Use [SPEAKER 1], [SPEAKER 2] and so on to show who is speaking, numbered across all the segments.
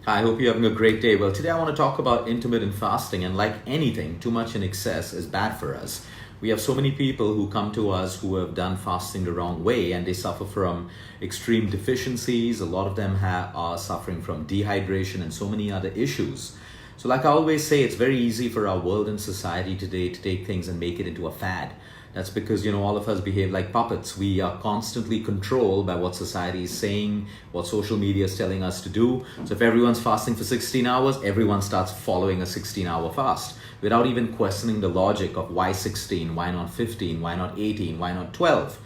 [SPEAKER 1] I hope you're having a great day. Well, today I want to talk about intermittent fasting, and like anything, too much in excess is bad for us. We have so many people who come to us who have done fasting the wrong way and they suffer from extreme deficiencies. A lot of them are suffering from dehydration and so many other issues. So like I always say, it's very easy for our world and society today to take things and make it into a fad. That's because, all of us behave like puppets. We are constantly controlled by what society is saying, what social media is telling us to do. So if everyone's fasting for 16 hours, everyone starts following a 16-hour fast without even questioning the logic of why 16, why not 15, why not 18, why not 12?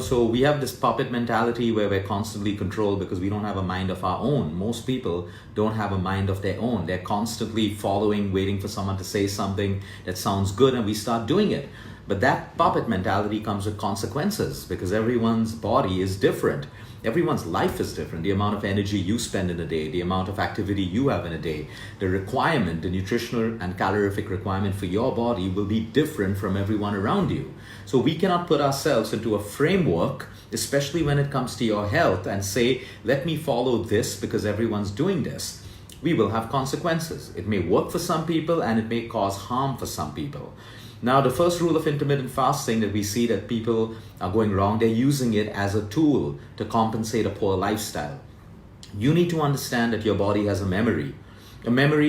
[SPEAKER 1] So we have this puppet mentality where we're constantly controlled because we don't have a mind of our own. Most people don't have a mind of their own. They're constantly following, waiting for someone to say something that sounds good, and we start doing it. But that puppet mentality comes with consequences because everyone's body is different. Everyone's life is different. The amount of energy you spend in a day, the amount of activity you have in a day, the requirement, the nutritional and calorific requirement for your body will be different from everyone around you. So we cannot put ourselves into a framework, especially when it comes to your health, and say, let me follow this because everyone's doing this. We will have consequences. It may work for some people and it may cause harm for some people. Now, the first rule of intermittent fasting that we see that people are going wrong, they're using it as a tool to compensate a poor lifestyle. You need to understand that your body has a memory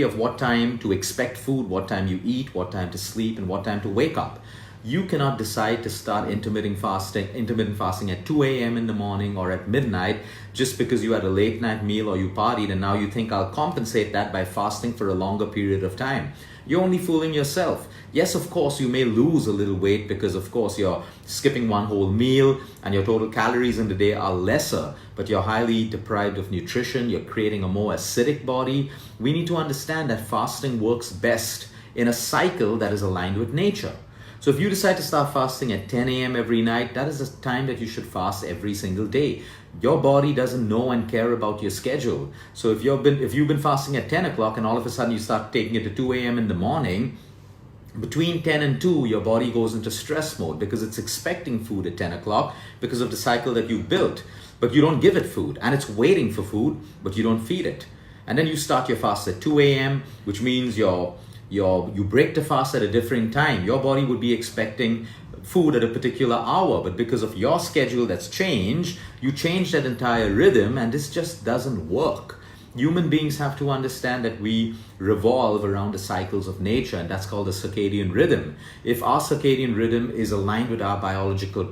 [SPEAKER 1] of what time to expect food, what time you eat, what time to sleep, and what time to wake up. You cannot decide to start intermittent fasting at 2 a.m. in the morning or at midnight just because you had a late night meal or you partied and now you think I'll compensate that by fasting for a longer period of time. You're only fooling yourself. Yes, of course, you may lose a little weight because, of course, you're skipping one whole meal and your total calories in the day are lesser, but you're highly deprived of nutrition. You're creating a more acidic body. We need to understand that fasting works best in a cycle that is aligned with nature. So if you decide to start fasting at 10 a.m. every night, that is the time that you should fast every single day. Your body doesn't know and care about your schedule. So if you've been fasting at 10 o'clock and all of a sudden you start taking it to 2 a.m. in the morning, between 10 and 2, your body goes into stress mode because it's expecting food at 10 o'clock because of the cycle that you've built. But you don't give it food, and it's waiting for food, but you don't feed it. And then you start your fast at 2 a.m., which means you break the fast at a different time. Your body would be expecting food at a particular hour, but because of your schedule that's changed, you change that entire rhythm, and this just doesn't work. Human beings have to understand that we revolve around the cycles of nature, and that's called the circadian rhythm. If our circadian rhythm is aligned with our biological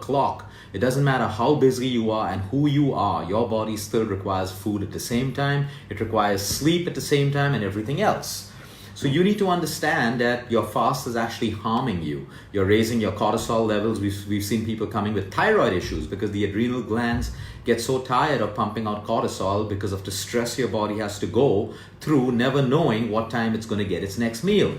[SPEAKER 1] clock, it doesn't matter how busy you are and who you are, your body still requires food at the same time, it requires sleep at the same time, and everything else. So you need to understand that your fast is actually harming you. You're raising your cortisol levels. We've seen people coming with thyroid issues because the adrenal glands get so tired of pumping out cortisol because of the stress your body has to go through, never knowing what time it's going to get its next meal.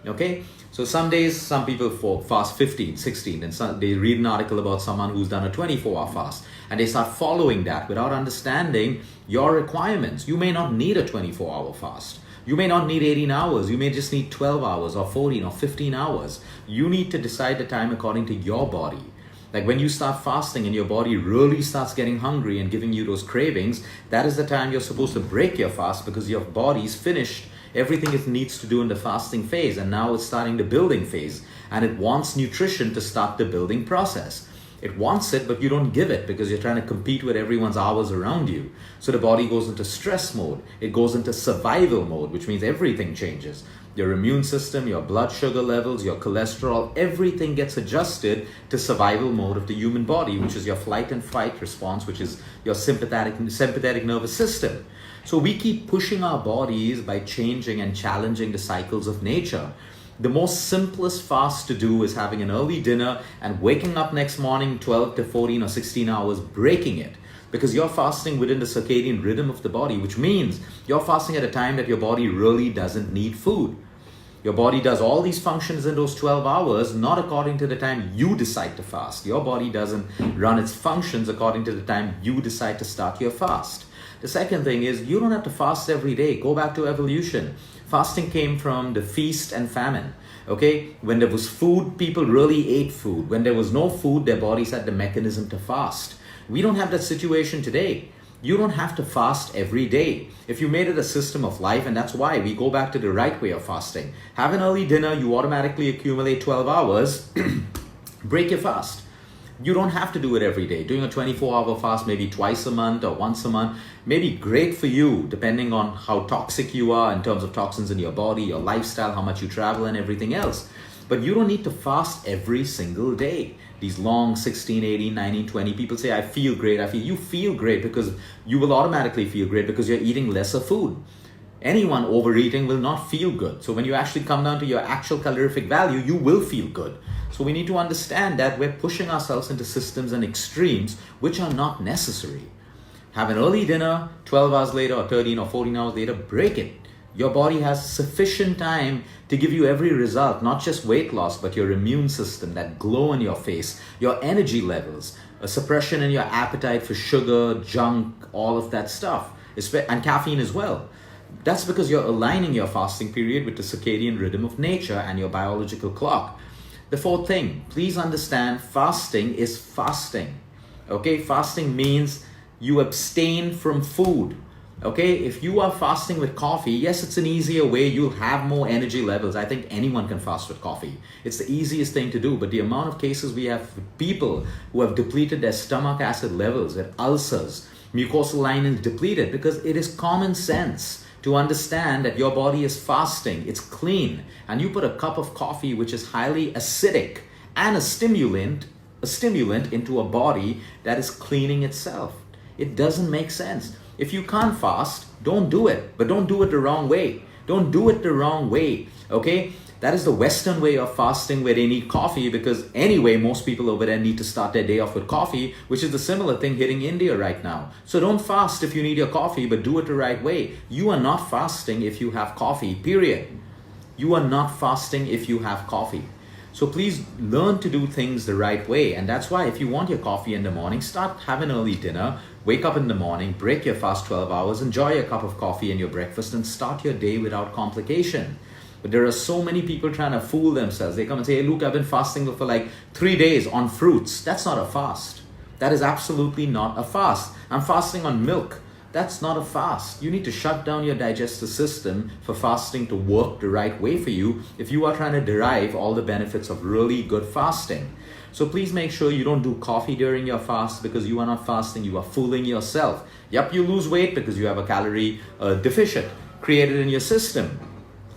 [SPEAKER 1] Okay? So some days, some people fast 15, 16, and they read an article about someone who's done a 24-hour fast, and they start following that without understanding your requirements. You may not need a 24-hour fast. You may not need 18 hours. You may just need 12 hours or 14 or 15 hours. You need to decide the time according to your body. Like when you start fasting and your body really starts getting hungry and giving you those cravings, that is the time you're supposed to break your fast because your body's finished everything it needs to do in the fasting phase, and now it's starting the building phase, and it wants nutrition to start the building process. It wants it, but you don't give it because you're trying to compete with everyone's hours around you. So the body goes into stress mode. It goes into survival mode, which means everything changes. Your immune system, your blood sugar levels, your cholesterol, everything gets adjusted to survival mode of the human body, which is your flight and fight response, which is your sympathetic nervous system. So we keep pushing our bodies by changing and challenging the cycles of nature. The most simplest fast to do is having an early dinner and waking up next morning 12 to 14 or 16 hours, breaking it. Because you're fasting within the circadian rhythm of the body, which means you're fasting at a time that your body really doesn't need food. Your body does all these functions in those 12 hours, not according to the time you decide to fast. Your body doesn't run its functions according to the time you decide to start your fast. The second thing is you don't have to fast every day. Go back to evolution. Fasting came from the feast and famine. Okay, when there was food, people really ate food. When there was no food, their bodies had the mechanism to fast. We don't have that situation today. You don't have to fast every day. If you made it a system of life, and that's why we go back to the right way of fasting. Have an early dinner, you automatically accumulate 12 hours, break your fast. You don't have to do it every day. Doing a 24-hour fast maybe twice a month or once a month may be great for you depending on how toxic you are in terms of toxins in your body, your lifestyle, how much you travel and everything else. But you don't need to fast every single day. These long 16, 18, 19, 20 people say, I feel great. You feel great because you will automatically feel great because you're eating lesser food. Anyone overeating will not feel good. So when you actually come down to your actual calorific value, you will feel good. So we need to understand that we're pushing ourselves into systems and extremes which are not necessary. Have an early dinner, 12 hours later or 13 or 14 hours later, break it. Your body has sufficient time to give you every result, not just weight loss, but your immune system, that glow in your face, your energy levels, a suppression in your appetite for sugar, junk, all of that stuff, and caffeine as well. That's because you're aligning your fasting period with the circadian rhythm of nature and your biological clock. The fourth thing, please understand, fasting is fasting. Okay, fasting means you abstain from food. Okay, if you are fasting with coffee, yes, it's an easier way. You'll have more energy levels. I think anyone can fast with coffee. It's the easiest thing to do. But the amount of cases we have with people who have depleted their stomach acid levels, their ulcers, mucosal lining depleted, because it is common sense to understand that your body is fasting, it's clean, and you put a cup of coffee which is highly acidic and a stimulant into a body that is cleaning itself. It doesn't make sense. If you can't fast, don't do it, but don't do it the wrong way. Don't do it the wrong way, okay? That is the Western way of fasting where they need coffee because anyway, most people over there need to start their day off with coffee, which is the similar thing hitting India right now. So don't fast if you need your coffee, but do it the right way. You are not fasting if you have coffee, period. You are not fasting if you have coffee. So please learn to do things the right way. And that's why if you want your coffee in the morning, start having early dinner, wake up in the morning, break your fast 12 hours, enjoy a cup of coffee and your breakfast and start your day without complication. But there are so many people trying to fool themselves. They come and say, hey, look, I've been fasting for like 3 days on fruits. That's not a fast. That is absolutely not a fast. I'm fasting on milk. That's not a fast. You need to shut down your digestive system for fasting to work the right way for you if you are trying to derive all the benefits of really good fasting. So please make sure you don't do coffee during your fast because you are not fasting. You are fooling yourself. Yep, you lose weight because you have a calorie deficit created in your system.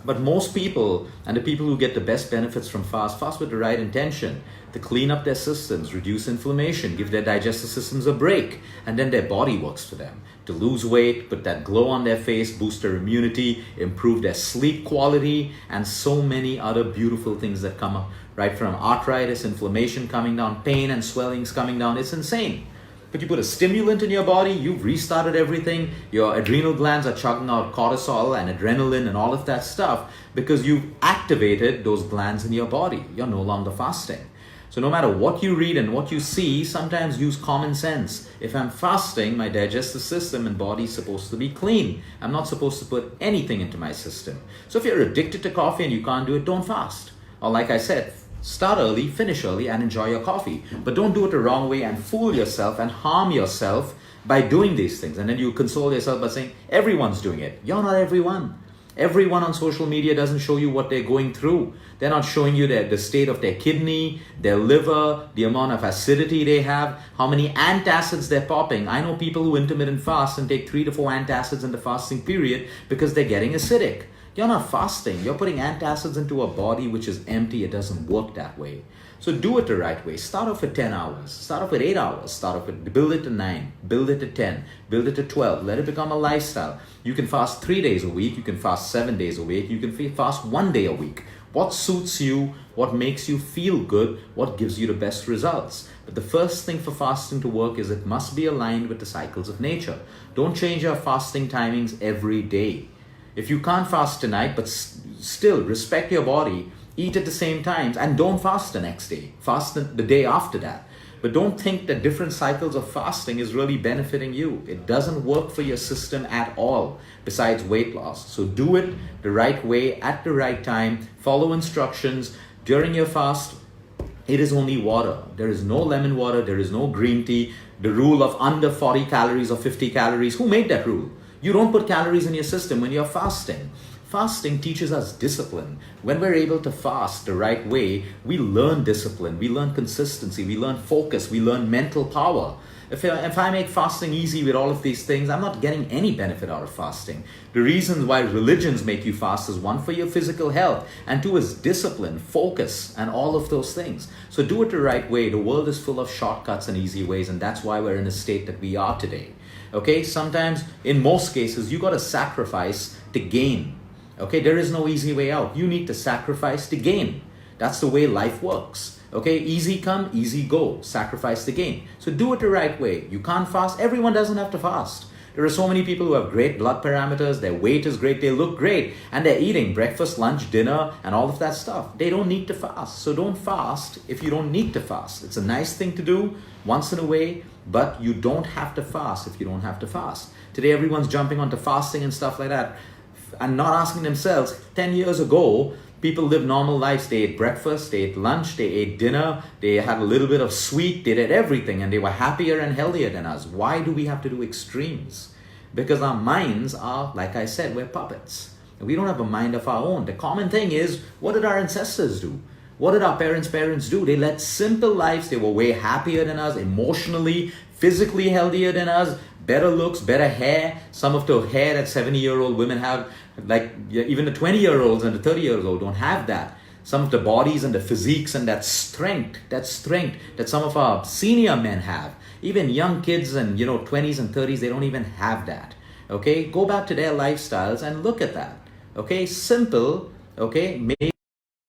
[SPEAKER 1] But most people, and the people who get the best benefits from fast with the right intention, to clean up their systems, reduce inflammation, give their digestive systems a break, and then their body works for them. To lose weight, put that glow on their face, boost their immunity, improve their sleep quality, and so many other beautiful things that come up, right from arthritis, inflammation coming down, pain and swellings coming down. It's insane. But you put a stimulant in your body, you've restarted everything, your adrenal glands are chugging out cortisol and adrenaline and all of that stuff because you've activated those glands in your body. You're no longer fasting. So no matter what you read and what you see, sometimes use common sense. If I'm fasting, my digestive system and body is supposed to be clean. I'm not supposed to put anything into my system. So if you're addicted to coffee and you can't do it, don't fast. Or like I said, start early, finish early, and enjoy your coffee. But don't do it the wrong way and fool yourself and harm yourself by doing these things. And then you console yourself by saying, everyone's doing it. You're not everyone. Everyone on social media doesn't show you what they're going through. They're not showing you the state of their kidney, their liver, the amount of acidity they have, how many antacids they're popping. I know people who intermittent fast and take 3 to 4 antacids in the fasting period because they're getting acidic. You're not fasting. You're putting antacids into a body which is empty. It doesn't work that way. So do it the right way. Start off with 10 hours. Start off with 8 hours. Start off with, build it to 9. Build it to 10. Build it to 12. Let it become a lifestyle. You can fast 3 days a week. You can fast 7 days a week. You can fast 1 day a week. What suits you? What makes you feel good? What gives you the best results? But the first thing for fasting to work is it must be aligned with the cycles of nature. Don't change your fasting timings every day. If you can't fast tonight, but still respect your body, eat at the same times, and don't fast the next day. Fast the day after that. But don't think that different cycles of fasting is really benefiting you. It doesn't work for your system at all, besides weight loss. So do it the right way, at the right time. Follow instructions during your fast. It is only water. There is no lemon water. There is no green tea. The rule of under 40 calories or 50 calories. Who made that rule? You don't put calories in your system when you're fasting. Fasting teaches us discipline. When we're able to fast the right way, we learn discipline. We learn consistency. We learn focus. We learn mental power. If I make fasting easy with all of these things, I'm not getting any benefit out of fasting. The reasons why religions make you fast is one, for your physical health, and two is discipline, focus, and all of those things. So do it the right way. The world is full of shortcuts and easy ways, and that's why we're in a state that we are today. Okay, sometimes, in most cases, you got to sacrifice to gain. Okay, there is no easy way out. You need to sacrifice to gain. That's the way life works. Okay, easy come, easy go. Sacrifice the gain. So do it the right way. You can't fast. Everyone doesn't have to fast. There are so many people who have great blood parameters. Their weight is great. They look great. And they're eating breakfast, lunch, dinner, and all of that stuff. They don't need to fast. So don't fast if you don't need to fast. It's a nice thing to do once in a way, but you don't have to fast if you don't have to fast. Today, everyone's jumping onto fasting and stuff like that and not asking themselves, 10 years ago, people lived normal lives. They ate breakfast, they ate lunch, they ate dinner, they had a little bit of sweet, they did everything, and they were happier and healthier than us. Why do we have to do extremes? Because our minds are, like I said, we're puppets. We don't have a mind of our own. The common thing is, what did our ancestors do? What did our parents do? They led simple lives. They were way happier than us, emotionally, physically healthier than us, better looks, better hair. Some of the hair that 70-year-old women have, like even the 20-year-olds and the 30-year-olds don't have that. Some of the bodies and the physiques and that strength that some of our senior men have. Even young kids and 20s and 30s, they don't even have that. Okay, go back to their lifestyles and look at that. Okay, simple. Okay, maybe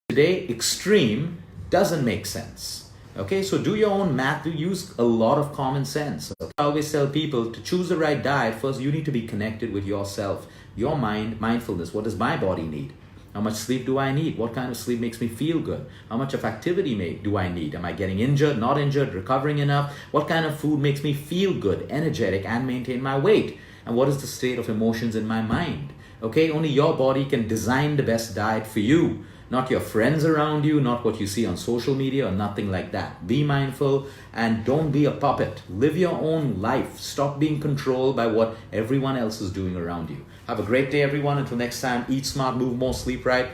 [SPEAKER 1] today extreme doesn't make sense. Okay, so do your own math. Use a lot of common sense. Okay? I always tell people to choose the right diet. First, you need to be connected with yourself, your mind, mindfulness. What does my body need? How much sleep do I need? What kind of sleep makes me feel good? How much of activity do I need? Am I getting injured, not injured, recovering enough? What kind of food makes me feel good, energetic, and maintain my weight? And what is the state of emotions in my mind? Okay, only your body can design the best diet for you. Not your friends around you, not what you see on social media or nothing like that. Be mindful and don't be a puppet. Live your own life. Stop being controlled by what everyone else is doing around you. Have a great day, everyone. Until next time, eat smart, move more, sleep right.